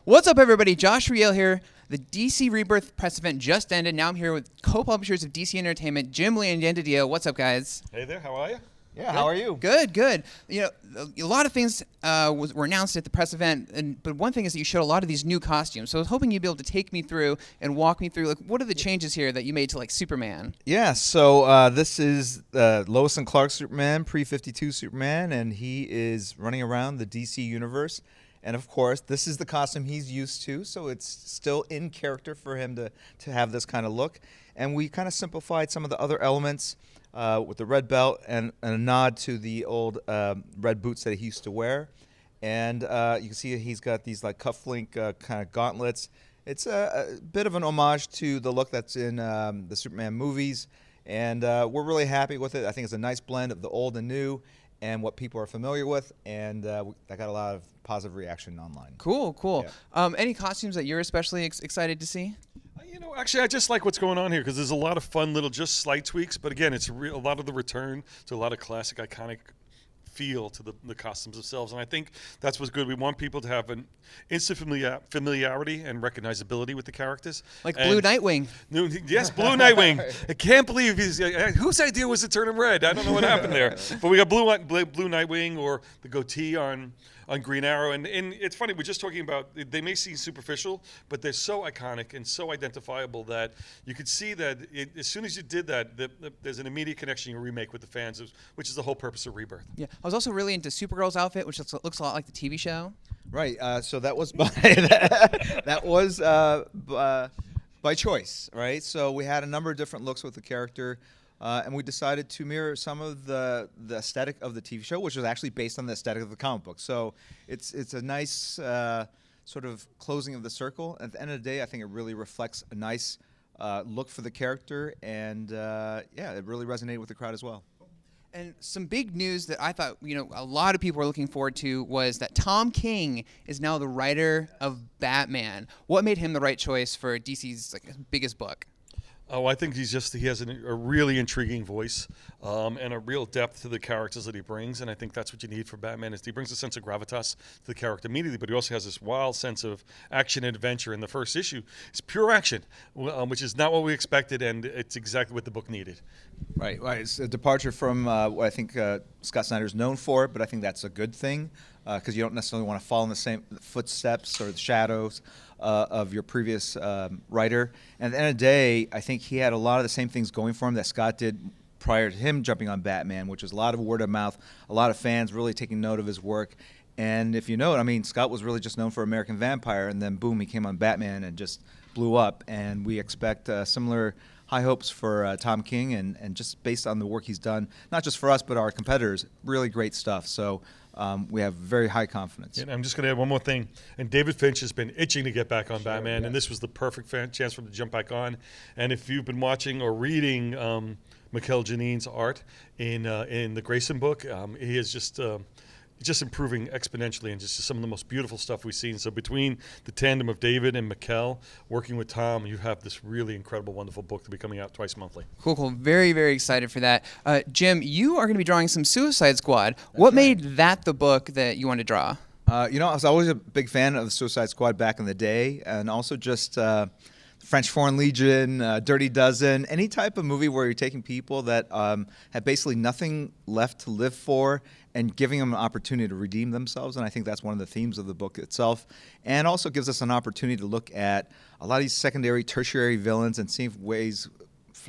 What's up, everybody? Josh Riel here. The DC Rebirth press event just ended. Now I'm here with co-publishers of DC Entertainment, Jim Lee and Didio. What's up, guys? Hey there, how are you? Yeah, how are you? Good, good. You know, a lot of things were announced at the press event, but one thing is that you showed a lot of these new costumes. So I was hoping you'd be able to take me through and walk me through, like, what are the changes here that you made to, like, Superman? Yeah, so this is Lois and Clark Superman, pre-52 Superman, and he is running around the DC universe. And, of course, this is the costume he's used to, so it's still in character for him to have this kind of look. And we kind of simplified some of the other elements with the red belt and a nod to the old red boots that he used to wear. And you can see he's got these like cufflink kind of gauntlets. It's a bit of an homage to the look that's in the Superman movies. And we're really happy with it. I think it's a nice blend of the old and new and what people are familiar with. And I got a lot of positive reaction online. Cool, cool. Yeah. Any costumes that you're especially excited to see? You know, actually, I just like what's going on here because there's a lot of fun little, just slight tweaks. But again, it's a lot of the return to a lot of classic, iconic feel to the costumes themselves. And I think that's what's good. We want people to have an instant familiarity and recognizability with the characters. Like Blue Nightwing. Yes, Blue Nightwing. I can't believe whose idea was to turn him red? I don't know what happened there. But we got Blue Nightwing or the goatee on Green Arrow. And it's funny, we're just talking about, they may seem superficial, but they're so iconic and so identifiable that you could see that as soon as you did that, there's an immediate connection, a remake with the fans, which is the whole purpose of Rebirth. Yeah, I was also really into Supergirl's outfit, which looks a lot like the TV show. Right, so that was by choice, right? So we had a number of different looks with the character. And we decided to mirror some of the aesthetic of the TV show, which was actually based on the aesthetic of the comic book. So it's a nice sort of closing of the circle. At the end of the day, I think it really reflects a nice look for the character, and yeah, it really resonated with the crowd as well. And some big news that I thought, you know, a lot of people were looking forward to was that Tom King is now the writer of Batman. What made him the right choice for DC's biggest book? Oh, I think he has a really intriguing voice and a real depth to the characters that he brings, and I think that's what you need for Batman. Is he brings a sense of gravitas to the character immediately, but he also has this wild sense of action and adventure. In the first issue, it's pure action, which is not what we expected, and it's exactly what the book needed. Right. It's a departure from what I think Scott Snyder's known for, but I think that's a good thing because you don't necessarily want to follow in the same footsteps or the shadows of your previous writer. And at the end of the day, I think he had a lot of the same things going for him that Scott did prior to him jumping on Batman, which was a lot of word of mouth, a lot of fans really taking note of his work. And if you know it, I mean, Scott was really just known for American Vampire, and then boom, he came on Batman and just blew up. And we expect similar high hopes for Tom King, and just based on the work he's done, not just for us but our competitors, really great stuff. So we have very high confidence. And I'm just going to add one more thing. And David Finch has been itching to get back on Batman, and this was the perfect chance for him to jump back on. And if you've been watching or reading Mikel Janín's art in the Grayson book, he is just improving exponentially, and just some of the most beautiful stuff we've seen. So between the tandem of David and Mikel working with Tom, you have this really incredible, wonderful book to be coming out twice monthly. Cool, cool. Very, very excited for that. Jim, you are going to be drawing some Suicide Squad. What made that the book that you wanted to draw? You know, I was always a big fan of the Suicide Squad back in the day, and also just French Foreign Legion, Dirty Dozen, any type of movie where you're taking people that have basically nothing left to live for and giving them an opportunity to redeem themselves. And I think that's one of the themes of the book itself. And also gives us an opportunity to look at a lot of these secondary, tertiary villains and see ways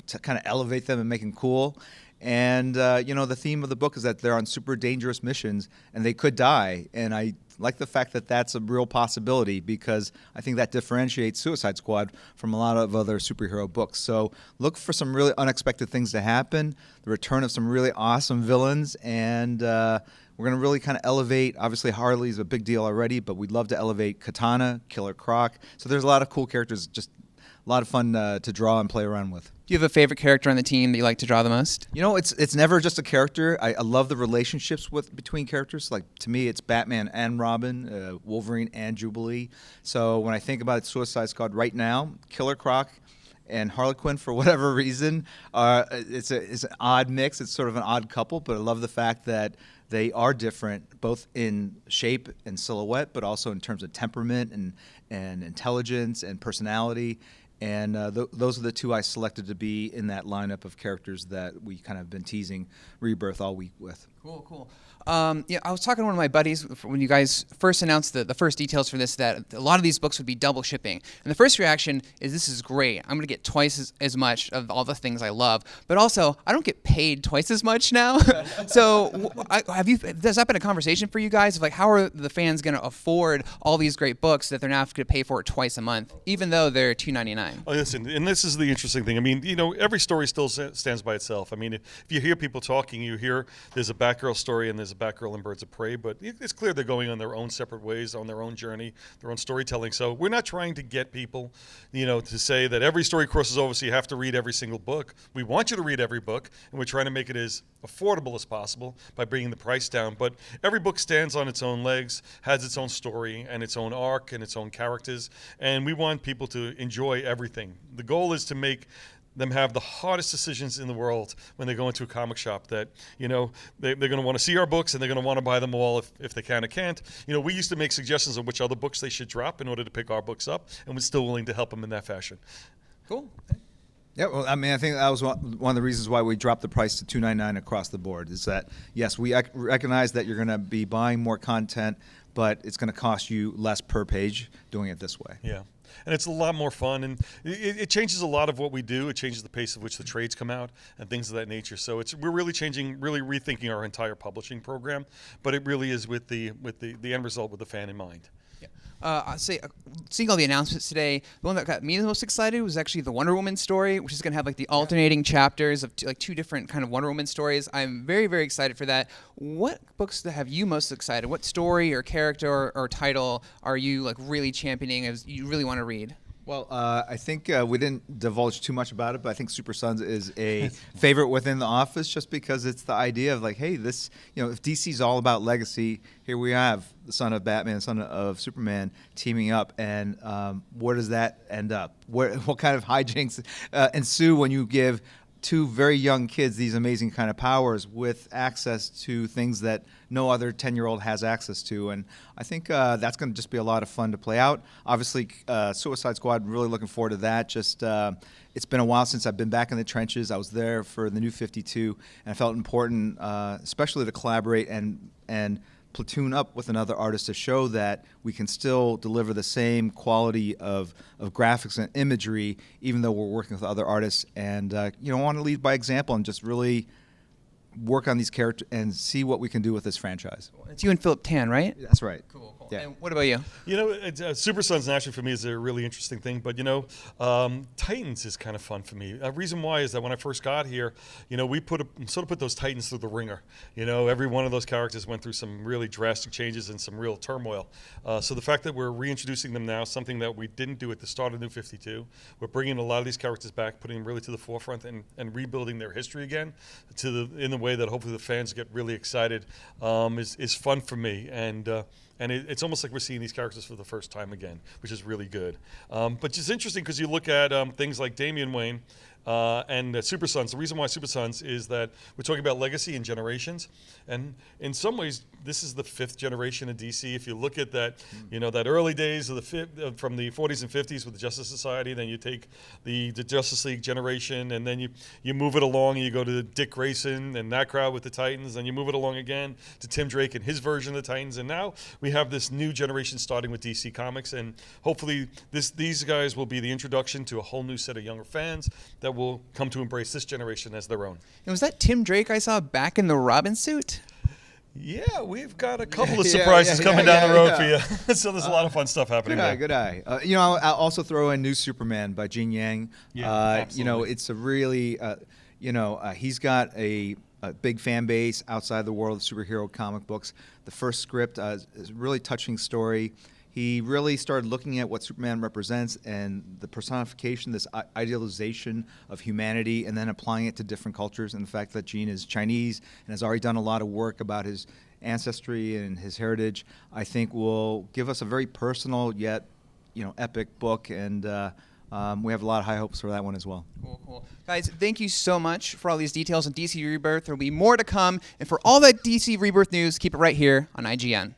to kind of elevate them and make them cool. And, you know, the theme of the book is that they're on super dangerous missions and they could die. And I like the fact that that's a real possibility because I think that differentiates Suicide Squad from a lot of other superhero books. So look for some really unexpected things to happen, the return of some really awesome villains, and we're going to really kind of elevate. Obviously, Harley's a big deal already, but we'd love to elevate Katana, Killer Croc. So there's a lot of cool characters, just a lot of fun to draw and play around with. Do you have a favorite character on the team that you like to draw the most? You know, it's never just a character. I love the relationships between characters. Like, to me, it's Batman and Robin, Wolverine and Jubilee. So when I think about Suicide Squad right now, Killer Croc and Harley Quinn, for whatever reason, it's an odd mix. It's sort of an odd couple, but I love the fact that they are different, both in shape and silhouette, but also in terms of temperament and intelligence and personality. And those are the two I selected to be in that lineup of characters that we kind of been teasing Rebirth all week with. Cool, cool. Yeah, I was talking to one of my buddies when you guys first announced the first details for this, that a lot of these books would be double shipping. And the first reaction is, this is great. I'm going to get twice as much of all the things I love. But also, I don't get paid twice as much now. So has that been a conversation for you guys? Of like, how are the fans going to afford all these great books that they're now going to pay for it twice a month, even though they're $2.99? Oh, listen, and this is the interesting thing. I mean, every story still stands by itself. I mean, if you hear people talking, you hear there's a Batgirl story and there's a Batgirl and Birds of Prey, but it's clear they're going on their own separate ways, on their own journey, their own storytelling. So we're not trying to get people, to say that every story crosses over, so you have to read every single book. We want you to read every book, and we're trying to make it as affordable as possible by bringing the price down. But every book stands on its own legs, has its own story and its own arc and its own characters, and we want people to enjoy everything. The goal is to make them have the hardest decisions in the world when they go into a comic shop, that they're going to want to see our books and they're going to want to buy them all if they can or can't. We used to make suggestions of which other books they should drop in order to pick our books up, and we're still willing to help them in that fashion. Cool. Yeah, well, I mean, I think that was one of the reasons why we dropped the price to $2.99 across the board, is that, yes, we recognize that you're going to be buying more content, but it's going to cost you less per page doing it this way. Yeah. And it's a lot more fun, and it changes a lot of what we do. It changes the pace of which the trades come out and things of that nature. So we're really rethinking our entire publishing program, but it really is with the end result with the fan in mind. I'd say, seeing all the announcements today, the one that got me the most excited was actually the Wonder Woman story, which is going to have like the alternating chapters of two different kind of Wonder Woman stories. I'm very, very excited for that. What books have you most excited? What story or character or title are you like really championing as you really want to read? Well, I think we didn't divulge too much about it, but I think Super Sons is a favorite within the office, just because it's the idea of like, hey, this, if DC's all about legacy, here we have the son of Batman, son of Superman teaming up, and where does that end up? What kind of hijinks ensue when you give two very young kids these amazing kind of powers with access to things that no other 10-year-old has access to? And I think that's going to just be a lot of fun to play out. Obviously, Suicide Squad, really looking forward to that. Just it's been a while since I've been back in the trenches. I was there for the New 52, and I felt important, especially to collaborate and platoon up with another artist to show that we can still deliver the same quality of graphics and imagery, even though we're working with other artists. And want to lead by example and just really work on these characters and see what we can do with this franchise. It's you and Philip Tan, right? That's right. Cool. Yeah. And what about you? Super Sons naturally for me is a really interesting thing, but Titans is kind of fun for me. A reason why is that when I first got here, we put those Titans through the ringer. Every one of those characters went through some really drastic changes and some real turmoil. So the fact that we're reintroducing them now, something that we didn't do at the start of New 52, we're bringing a lot of these characters back, putting them really to the forefront and rebuilding their history again in the way that hopefully the fans get really excited, is fun for me. And it's almost like we're seeing these characters for the first time again, which is really good. But it's interesting because you look at things like Damian Wayne and Super Sons. The reason why Super Sons is that we're talking about legacy and generations. And in some ways, this is the fifth generation of DC. If you look at that, that early days of from the 40s and 50s with the Justice Society, then you take the Justice League generation, and then you move it along, and you go to Dick Grayson and that crowd with the Titans, and you move it along again to Tim Drake and his version of the Titans. And now we have this new generation starting with DC Comics, and hopefully these guys will be the introduction to a whole new set of younger fans that will come to embrace this generation as their own. And was that Tim Drake I saw back in the Robin suit? Yeah, we've got a couple of surprises coming down the road for you. So there's a lot of fun stuff happening there. Good eye. I'll also throw in New Superman by Gene Yang. Absolutely. It's a really, he's got a big fan base outside the world of superhero comic books. The first script is a really touching story. He really started looking at what Superman represents and the personification, this idealization of humanity, and then applying it to different cultures. And the fact that Gene is Chinese and has already done a lot of work about his ancestry and his heritage, I think will give us a very personal yet, epic book. And we have a lot of high hopes for that one as well. Cool. Guys, thank you so much for all these details on DC Rebirth. There will be more to come. And for all that DC Rebirth news, keep it right here on IGN.